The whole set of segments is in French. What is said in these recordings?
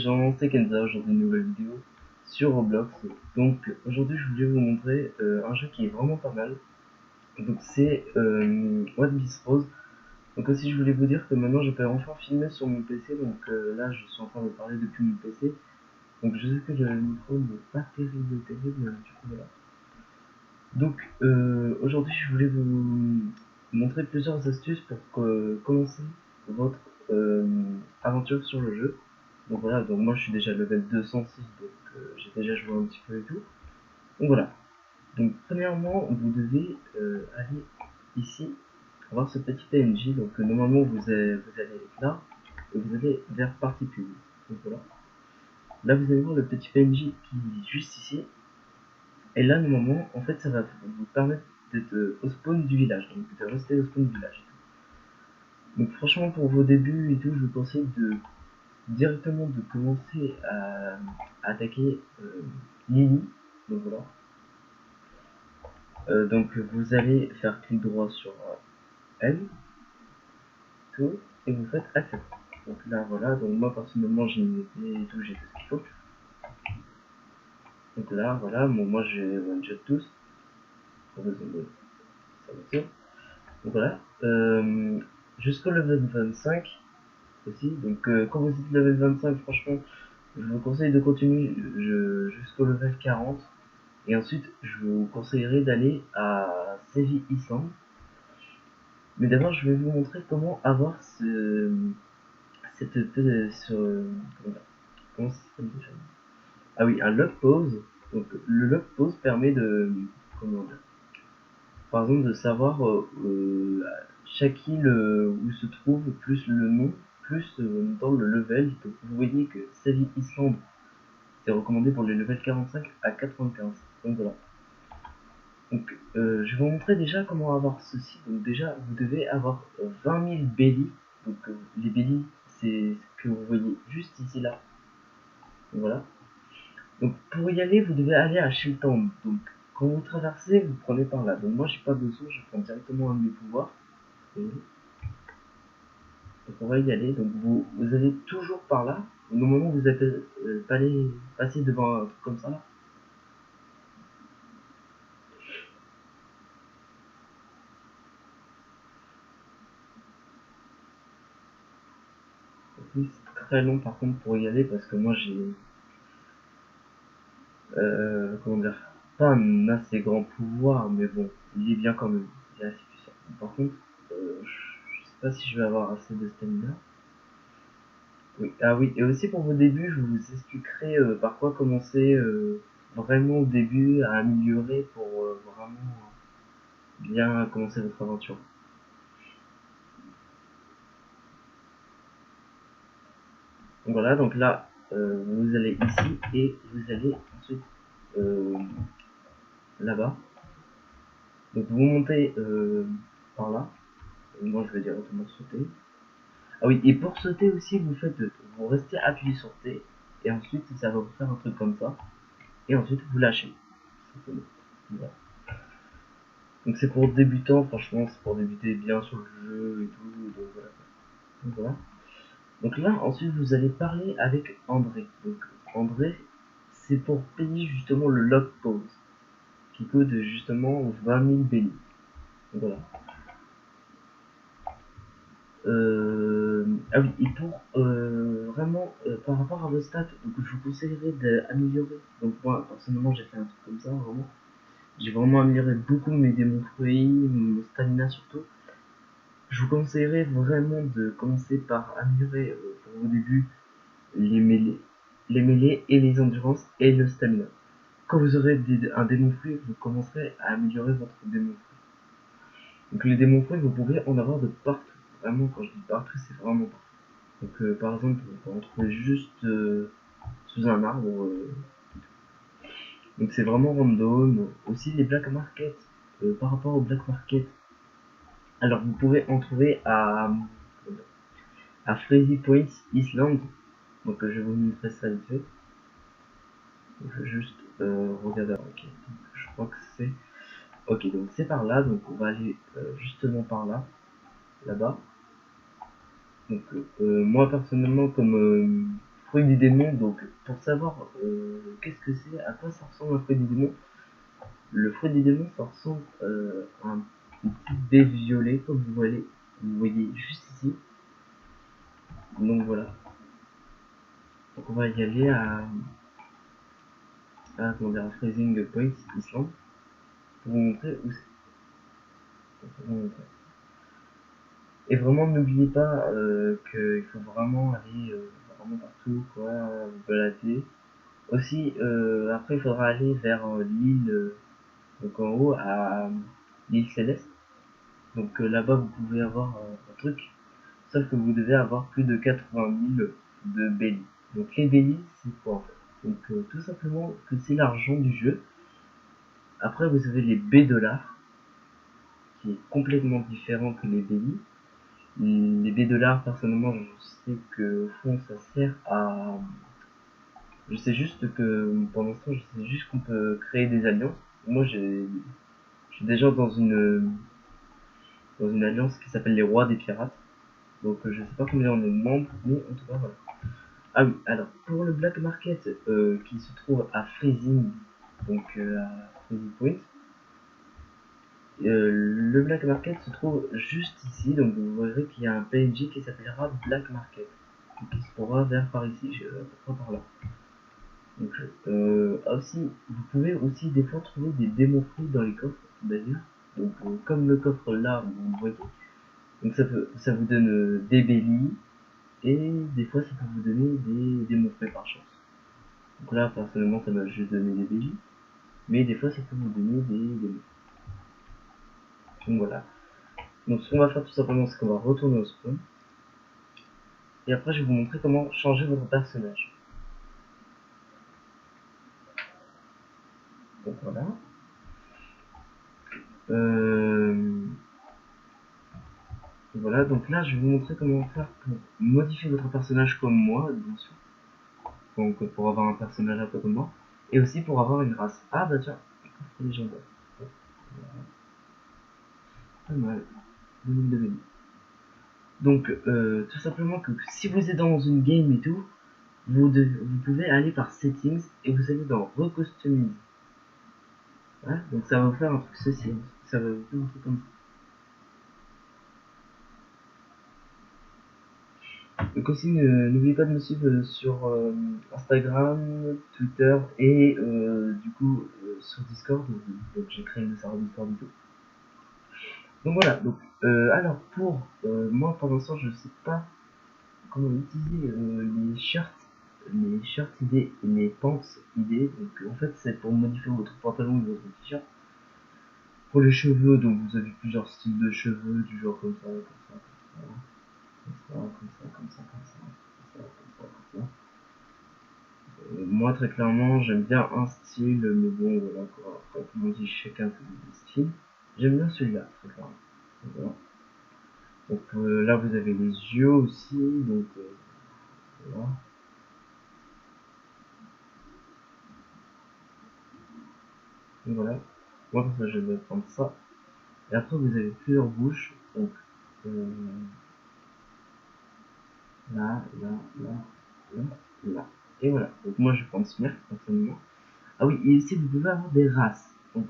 gens, c'est Kenza, aujourd'hui une nouvelle vidéo sur Roblox. Donc aujourd'hui je voulais vous montrer un jeu qui est vraiment pas mal. Donc c'est What Beast Rose. Donc aussi je voulais vous dire que maintenant je peux enfin filmer sur mon PC. Donc là je suis en train de parler depuis mon PC. Donc je sais que le micro n'est pas terrible, mais du coup voilà. Donc aujourd'hui je voulais vous montrer plusieurs astuces pour commencer votre aventure sur le jeu. Donc voilà, donc moi je suis déjà level 206, donc j'ai déjà joué un petit peu et tout. Donc voilà. Donc premièrement, vous devez aller ici, voir ce petit PNJ. Donc normalement vous allez là, et vous allez vers partie publique. Donc voilà. Là vous allez voir le petit PNJ qui est juste ici. Et là normalement, en fait ça va vous permettre d'être au spawn du village. Donc de rester au spawn du village. Donc franchement pour vos débuts et tout, je vous conseille directement de commencer à attaquer Lily. Donc voilà. Donc vous allez faire clic droit sur elle, tout, et vous faites accept. Donc là voilà, donc moi personnellement j'ai une épée et tout, j'ai tout ce qu'il faut. Donc là voilà, bon, moi j'ai one shot tous. Pour besoin de ça. Donc voilà. Jusqu'au level 25 aussi. Donc quand vous êtes level 25, franchement, je vous conseille de continuer jusqu'au level 40. Et ensuite, je vous conseillerais d'aller à Sevi Island. Mais d'abord, je vais vous montrer comment avoir comment ça s'appelle déjà. Ah oui, un lock pause. Donc, le lock pause permet de, comment dire, par exemple, de savoir chaque île où se trouve, plus le nom, plus dans le level. Donc, vous voyez que Sevi Island, c'est recommandé pour les levels 45 à 95. Donc voilà. Donc, je vais vous montrer déjà comment avoir ceci. Donc déjà, vous devez avoir 20 000 belly. Donc les belly, c'est ce que vous voyez juste ici là. Donc, voilà. Donc pour y aller, vous devez aller à Shilton. Donc quand vous traversez, vous prenez par là. Donc moi, j'ai pas de son, je prends directement un de mes pouvoirs. Donc on va y aller. Donc vous allez toujours par là. Au moment où vous êtes passer devant un truc comme ça là. Oui, c'est très long par contre pour y aller parce que moi j'ai comment dire, pas un assez grand pouvoir, mais bon, il est bien quand même, il est assez puissant. Par contre, je sais pas si je vais avoir assez de stamina. Oui, ah oui, et aussi pour vos débuts, je vous expliquerai par quoi commencer vraiment au début à améliorer pour vraiment bien commencer votre aventure. Donc voilà, donc là, vous allez ici et vous allez ensuite là-bas. Donc vous montez par là. Moi je vais directement sauter. Ah oui, et pour sauter aussi, vous restez appuyé sur T, et ensuite ça va vous faire un truc comme ça, et ensuite vous lâchez. Voilà. Donc c'est pour débutants, franchement, c'est pour débuter bien sur le jeu et tout, donc voilà. Donc, voilà. Donc là, ensuite vous allez parler avec André. Donc André, c'est pour payer justement le lock pause, qui coûte justement 20 000 bénis. Donc voilà. Ah oui, et pour vraiment par rapport à vos stats, donc je vous conseillerais d'améliorer. Donc moi personnellement j'ai fait un truc comme ça, vraiment. J'ai vraiment amélioré beaucoup mes démons fruits, mon stamina surtout. Je vous conseillerais vraiment de commencer par améliorer pour vos débuts les mêlées et les endurances et le stamina. Quand vous aurez un démon fruit, vous commencerez à améliorer votre démon fruit. Donc les démons fruits, vous pouvez en avoir de partout. Vraiment, quand je dis partout, c'est vraiment partout. Donc par exemple, vous pouvez en trouver juste sous un arbre. Donc c'est vraiment random. Aussi les black market. Par rapport aux black market, alors vous pouvez en trouver à Freezy Point Island. Donc je vais vous montrer ça vite fait. Donc, je vais juste regarder. Ok. Donc, je crois que c'est. Ok, donc c'est par là. Donc on va aller justement par là, là-bas. Donc moi personnellement, comme fruit du démon. Donc pour savoir qu'est-ce que c'est, à quoi ça ressemble un fruit du démon, le fruit du démon ça ressemble à un petit dé violet comme vous voyez juste ici. Donc voilà, donc on va y aller à comment dire, Freezing Point Island pour vous montrer où c'est. Et vraiment n'oubliez pas qu'il faut vraiment aller vraiment partout, quoi, vous balader. Aussi, après il faudra aller vers l'île, donc en haut, à l'île Céleste. Donc là-bas vous pouvez avoir un truc, sauf que vous devez avoir plus de 80 000 de belly. Donc les belly, c'est quoi en fait? Donc tout simplement que c'est l'argent du jeu. Après vous avez les B-dollars, qui est complètement différent que les belly. Les B-dollars, personnellement, je sais que au fond ça sert à... Je sais juste que, pour l'instant, je sais juste qu'on peut créer des alliances. Moi, je suis déjà dans une alliance qui s'appelle les Rois des Pirates. Donc, je sais pas combien on est de membres, mais en tout cas, voilà. Ah oui, alors, pour le Black Market qui se trouve à Freezing, donc à Freezing Point, le Black Market se trouve juste ici, donc vous verrez qu'il y a un PNJ qui s'appellera Black Market, qui se trouvera vers par ici, à peu près par là. Donc, aussi, vous pouvez aussi des fois trouver des démons fruits dans les coffres, d'ailleurs. Donc, comme le coffre là, vous voyez, donc ça vous donne des bellies, et des fois ça peut vous donner des démons fruits par chance. Donc là, personnellement, ça m'a juste donné des bellies, mais des fois ça peut vous donner des démons. Donc voilà. Donc ce qu'on va faire tout simplement, c'est qu'on va retourner au spawn. Et après, je vais vous montrer comment changer votre personnage. Donc voilà. Voilà, donc là, je vais vous montrer comment faire pour modifier votre personnage comme moi, bien sûr. Donc pour avoir un personnage un peu comme moi. Et aussi pour avoir une race. Ah bah tiens, légendaire. Pas mal. 2000. Donc tout simplement que si vous êtes dans une game et tout, vous pouvez aller par settings et vous allez dans recustomize. Voilà, donc ça va vous faire un truc ceci. Ça va vous faire un truc comme ça. Donc aussi n'oubliez pas de me suivre sur Instagram, Twitter et du coup sur Discord. Donc j'ai créé le serveur Discord du tout. Donc voilà, donc alors pour moi pour l'instant je sais pas comment utiliser les shirts idées et les pants idées. Donc en fait c'est pour modifier votre pantalon et votre t-shirt. Pour les cheveux, donc vous avez plusieurs styles de cheveux, du genre comme ça, comme ça, comme ça, comme ça, comme ça, comme ça, comme ça, comme ça. Moi très clairement j'aime bien un style, mais bon voilà quoi, après comme on dit chacun ses styles. J'aime bien celui-là, très clairement. Voilà. Donc là vous avez les yeux aussi, donc voilà. Et voilà. Moi comme ça je vais prendre ça. Et après vous avez plusieurs bouches, donc euh, là, là, là, là, là. Et voilà. Donc moi je vais prendre Smirk personnellement. Ah oui, et ici vous pouvez avoir des races. Donc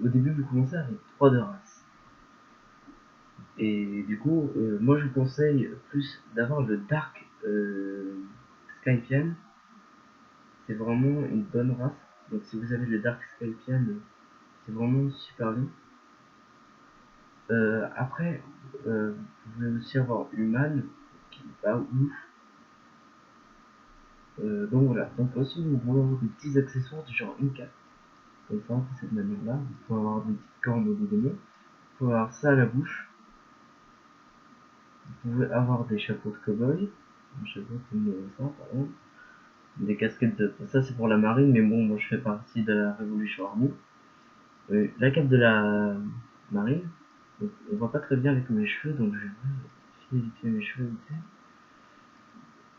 au début vous commencez avec 3 de races. Et du coup, moi je vous conseille plus d'avoir le Dark Skypian. C'est vraiment une bonne race. Donc si vous avez le Dark Skypian, c'est vraiment super bien. Après, vous pouvez aussi avoir Human, qui est pas ouf. Donc voilà. Donc aussi vous pouvez avoir des petits accessoires du genre une cape. Comme ça, de cette manière-là. Vous pouvez avoir des petites cornes au bout des mains. Vous pouvez avoir ça à la bouche. Vous pouvez avoir des chapeaux de cow-boy. Un chapeau comme ça, par exemple. Des casquettes de... Ça c'est pour la marine, mais bon, moi je fais partie de la Révolution Army. La cape de la marine. Donc, on voit pas très bien avec mes cheveux, donc je vais filer vite fait mes cheveux vite fait.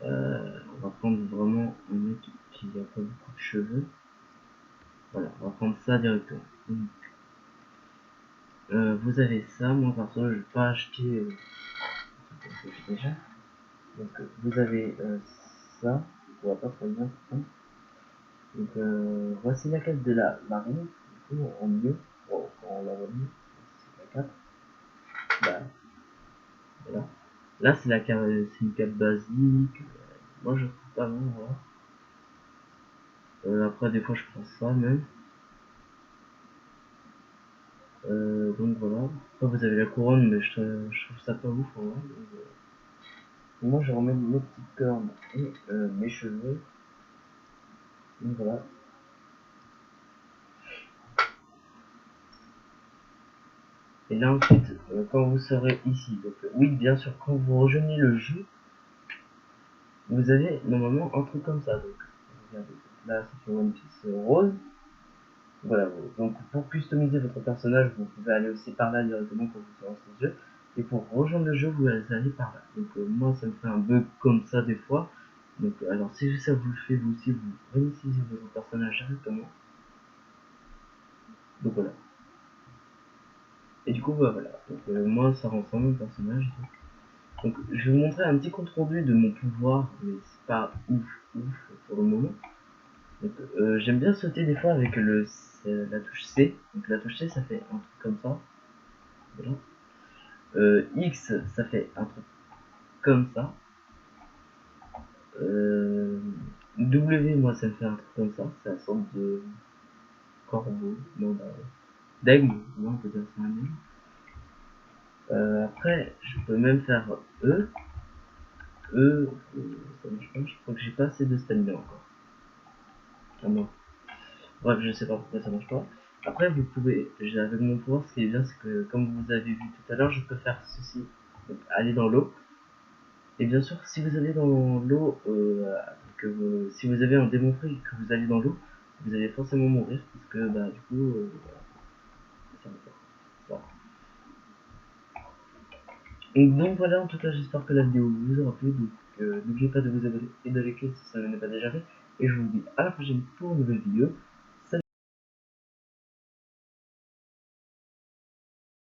On va prendre vraiment un mec qui a pas beaucoup de cheveux. Voilà, on va prendre ça directement. Donc, vous avez ça, moi perso je vais pas acheter déjà. Donc vous avez ça. voit pas très bien. Donc voici la carte de la marine, du coup en mieux, bon, quand on la voit mieux, c'est la carte. Bah, voilà. Là c'est la carte, c'est une carte basique. Moi je trouve pas bon, voilà. Après des fois je prends ça même. Donc voilà. Après vous avez la couronne, mais je trouve ça pas ouf. Voilà. Moi je remets mes petites cornes et mes cheveux. Donc voilà. Et là ensuite, quand vous serez ici, donc oui bien sûr quand vous rejoignez le jeu, vous avez normalement un truc comme ça. Donc regardez, là ça fait One Piece rose. Voilà, donc pour customiser votre personnage, vous pouvez aller aussi par là directement quand vous lancez le jeu. Et pour rejoindre le jeu, vous allez par là. Donc moi ça me fait un bug comme ça des fois. Donc alors si ça vous le fait vous aussi, vous réinitialisez votre personnage directement. Donc voilà. Et du coup bah, voilà. Donc moi ça rend ça mon personnage. Donc je vais vous montrer un petit compte rendu de mon pouvoir, mais c'est pas ouf pour le moment. Donc j'aime bien sauter des fois avec la touche C. Donc la touche C ça fait un truc comme ça. Voilà. X ça fait un truc comme ça. W moi ça me fait un truc comme ça. C'est la sorte de corbeau. Non bah d'aigle. Non on peut dire c'est un aigle. Après je peux même faire E. Ça marche pas. Je crois que j'ai pas assez de stamina encore. Ah non. Bref, je sais pas pourquoi ça marche pas. Après, vous pouvez, avec mon pouvoir, ce qui est bien, c'est que comme vous avez vu tout à l'heure, je peux faire ceci, donc aller dans l'eau. Et bien sûr, si vous allez dans l'eau, si vous avez un démon frais et que vous allez dans l'eau, vous allez forcément mourir parce que bah du coup, ça va pas. Voilà. Donc voilà, en tout cas, j'espère que la vidéo vous aura plu. Donc n'oubliez pas de vous abonner et de liker si ça n'est pas déjà fait. Et je vous dis à la prochaine pour une nouvelle vidéo.